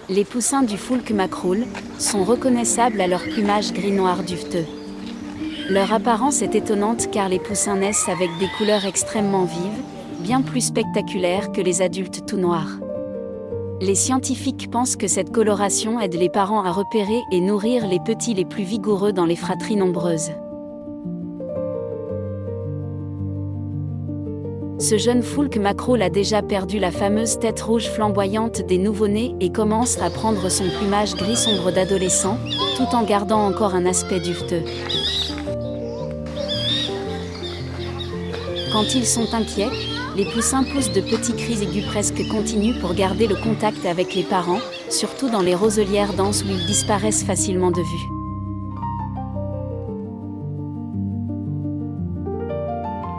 Les poussins du Foulque macroule sont reconnaissables à leur plumage gris-noir duveteux. Leur apparence est étonnante car les poussins naissent avec des couleurs extrêmement vives, bien plus spectaculaires que les adultes tout noirs. Les scientifiques pensent que cette coloration aide les parents à repérer et nourrir les petits les plus vigoureux dans les fratries nombreuses. Ce jeune Foulque macroule a déjà perdu la fameuse tête rouge flamboyante des nouveau-nés et commence à prendre son plumage gris sombre d'adolescent, tout en gardant encore un aspect duveteux. Quand ils sont inquiets, les poussins poussent de petits cris aigus presque continus pour garder le contact avec les parents, surtout dans les roselières denses où ils disparaissent facilement de vue.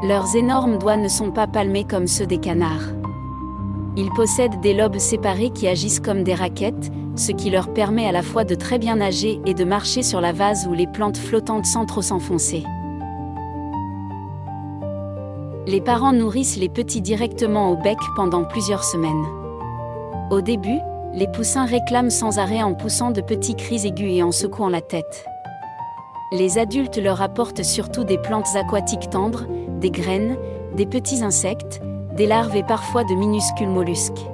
Leurs énormes doigts ne sont pas palmés comme ceux des canards. Ils possèdent des lobes séparés qui agissent comme des raquettes, ce qui leur permet à la fois de très bien nager et de marcher sur la vase ou les plantes flottantes sans trop s'enfoncer. Les parents nourrissent les petits directement au bec pendant plusieurs semaines. Au début, les poussins réclament sans arrêt en poussant de petits cris aigus et en secouant la tête. Les adultes leur apportent surtout des plantes aquatiques tendres, des graines, des petits insectes, des larves et parfois de minuscules mollusques.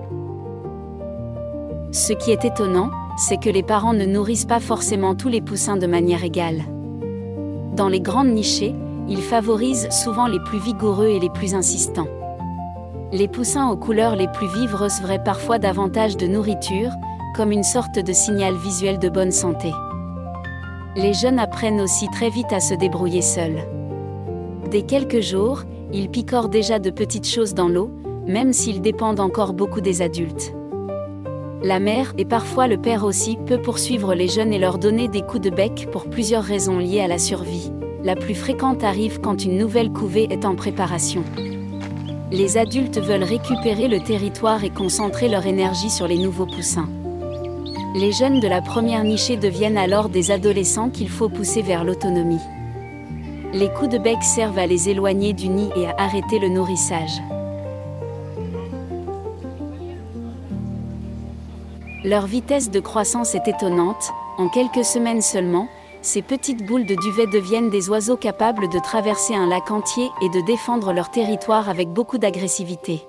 Ce qui est étonnant, c'est que les parents ne nourrissent pas forcément tous les poussins de manière égale. Dans les grandes nichées, ils favorisent souvent les plus vigoureux et les plus insistants. Les poussins aux couleurs les plus vives recevraient parfois davantage de nourriture, comme une sorte de signal visuel de bonne santé. Les jeunes apprennent aussi très vite à se débrouiller seuls. Dès quelques jours, ils picorent déjà de petites choses dans l'eau, même s'ils dépendent encore beaucoup des adultes. La mère, et parfois le père aussi, peut poursuivre les jeunes et leur donner des coups de bec pour plusieurs raisons liées à la survie. La plus fréquente arrive quand une nouvelle couvée est en préparation. Les adultes veulent récupérer le territoire et concentrer leur énergie sur les nouveaux poussins. Les jeunes de la première nichée deviennent alors des adolescents qu'il faut pousser vers l'autonomie. Les coups de bec servent à les éloigner du nid et à arrêter le nourrissage. Leur vitesse de croissance est étonnante, en quelques semaines seulement, ces petites boules de duvet deviennent des oiseaux capables de traverser un lac entier et de défendre leur territoire avec beaucoup d'agressivité.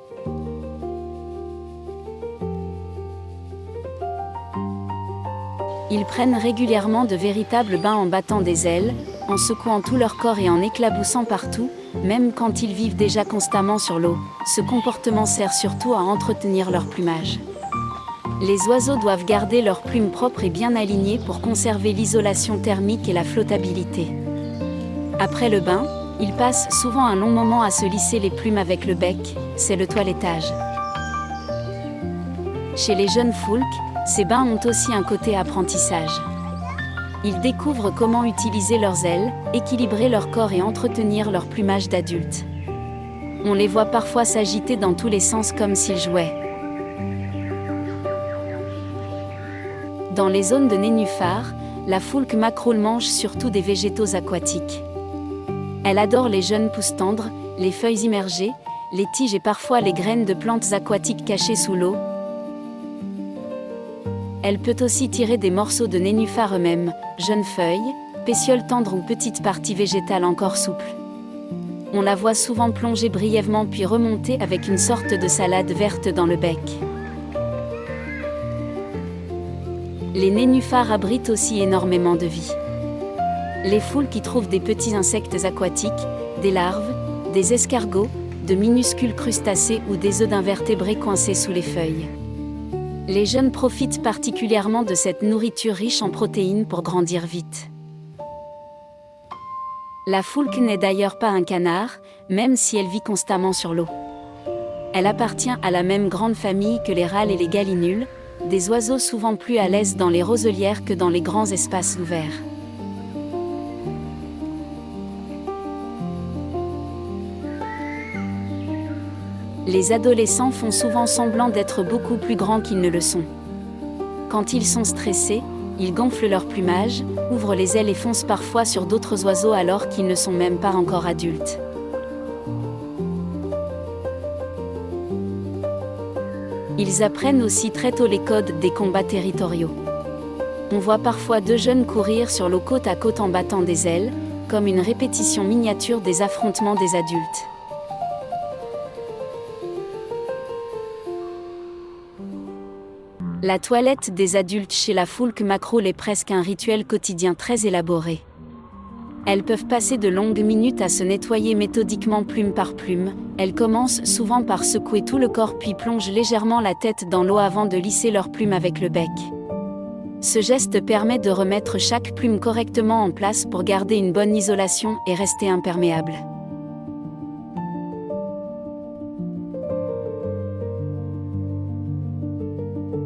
Ils prennent régulièrement de véritables bains en battant des ailes, en secouant tout leur corps et en éclaboussant partout, même quand ils vivent déjà constamment sur l'eau. Ce comportement sert surtout à entretenir leur plumage. Les oiseaux doivent garder leurs plumes propres et bien alignées pour conserver l'isolation thermique et la flottabilité. Après le bain, ils passent souvent un long moment à se lisser les plumes avec le bec, c'est le toilettage. Chez les jeunes Foulques, ces bains ont aussi un côté apprentissage. Ils découvrent comment utiliser leurs ailes, équilibrer leur corps et entretenir leur plumage d'adulte. On les voit parfois s'agiter dans tous les sens comme s'ils jouaient. Dans les zones de nénuphars, la Foulque macroule mange surtout des végétaux aquatiques. Elle adore les jeunes pousses tendres, les feuilles immergées, les tiges et parfois les graines de plantes aquatiques cachées sous l'eau. Elle peut aussi tirer des morceaux de nénuphars eux-mêmes, jeunes feuilles, pétioles tendres ou petites parties végétales encore souples. On la voit souvent plonger brièvement puis remonter avec une sorte de salade verte dans le bec. Les nénuphars abritent aussi énormément de vie. Les Foulques y trouvent des petits insectes aquatiques, des larves, des escargots, de minuscules crustacés ou des œufs d'invertébrés coincés sous les feuilles. Les jeunes profitent particulièrement de cette nourriture riche en protéines pour grandir vite. La Foulque n'est d'ailleurs pas un canard, même si elle vit constamment sur l'eau. Elle appartient à la même grande famille que les râles et les gallinules, des oiseaux souvent plus à l'aise dans les roselières que dans les grands espaces ouverts. Les adolescents font souvent semblant d'être beaucoup plus grands qu'ils ne le sont. Quand ils sont stressés, ils gonflent leur plumage, ouvrent les ailes et foncent parfois sur d'autres oiseaux alors qu'ils ne sont même pas encore adultes. Ils apprennent aussi très tôt les codes des combats territoriaux. On voit parfois 2 jeunes courir sur l'eau côte à côte en battant des ailes, comme une répétition miniature des affrontements des adultes. La toilette des adultes chez la Foulque Mackerel est presque un rituel quotidien très élaboré. Elles peuvent passer de longues minutes à se nettoyer méthodiquement plume par plume. Elles commencent souvent par secouer tout le corps puis plongent légèrement la tête dans l'eau avant de lisser leurs plumes avec le bec. Ce geste permet de remettre chaque plume correctement en place pour garder une bonne isolation et rester imperméable.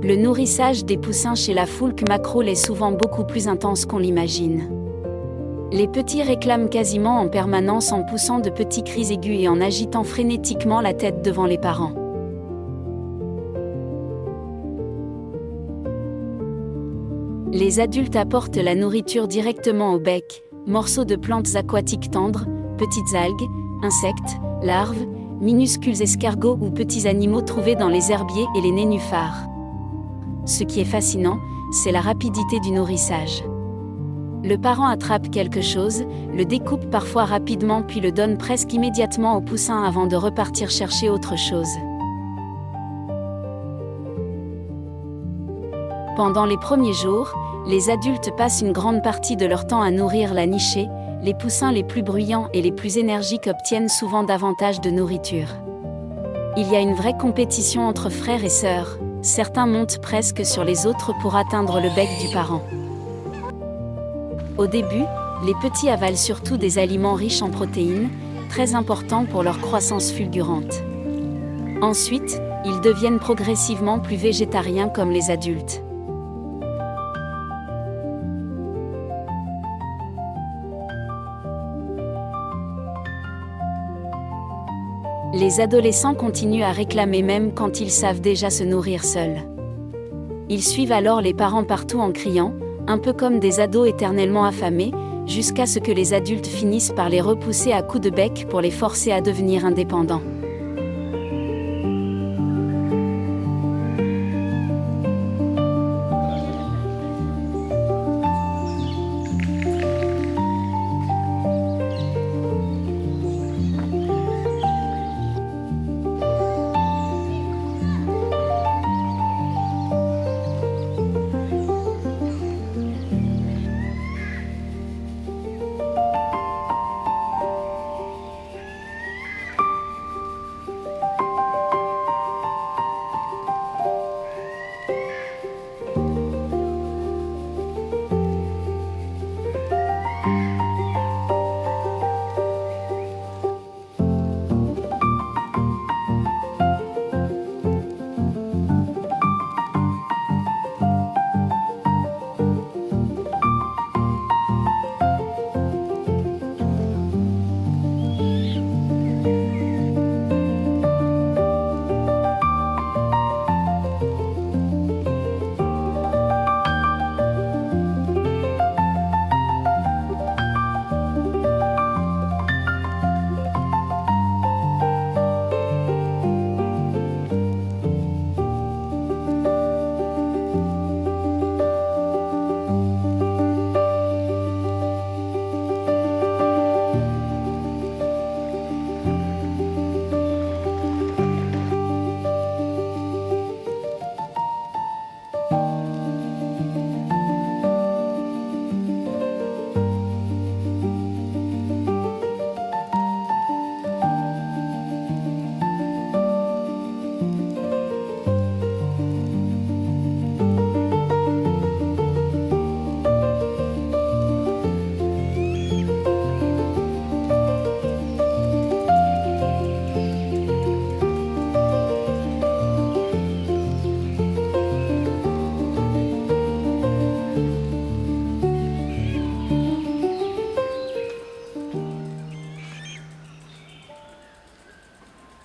Le nourrissage des poussins chez la Foulque Mackerel est souvent beaucoup plus intense qu'on l'imagine. Les petits réclament quasiment en permanence en poussant de petits cris aigus et en agitant frénétiquement la tête devant les parents. Les adultes apportent la nourriture directement au bec, morceaux de plantes aquatiques tendres, petites algues, insectes, larves, minuscules escargots ou petits animaux trouvés dans les herbiers et les nénuphars. Ce qui est fascinant, c'est la rapidité du nourrissage. Le parent attrape quelque chose, le découpe parfois rapidement puis le donne presque immédiatement au poussin avant de repartir chercher autre chose. Pendant les premiers jours, les adultes passent une grande partie de leur temps à nourrir la nichée. Les poussins les plus bruyants et les plus énergiques obtiennent souvent davantage de nourriture. Il y a une vraie compétition entre frères et sœurs. Certains montent presque sur les autres pour atteindre le bec du parent. Au début, les petits avalent surtout des aliments riches en protéines, très importants pour leur croissance fulgurante. Ensuite, ils deviennent progressivement plus végétariens comme les adultes. Les adolescents continuent à réclamer même quand ils savent déjà se nourrir seuls. Ils suivent alors les parents partout en criant, un peu comme des ados éternellement affamés, jusqu'à ce que les adultes finissent par les repousser à coups de bec pour les forcer à devenir indépendants.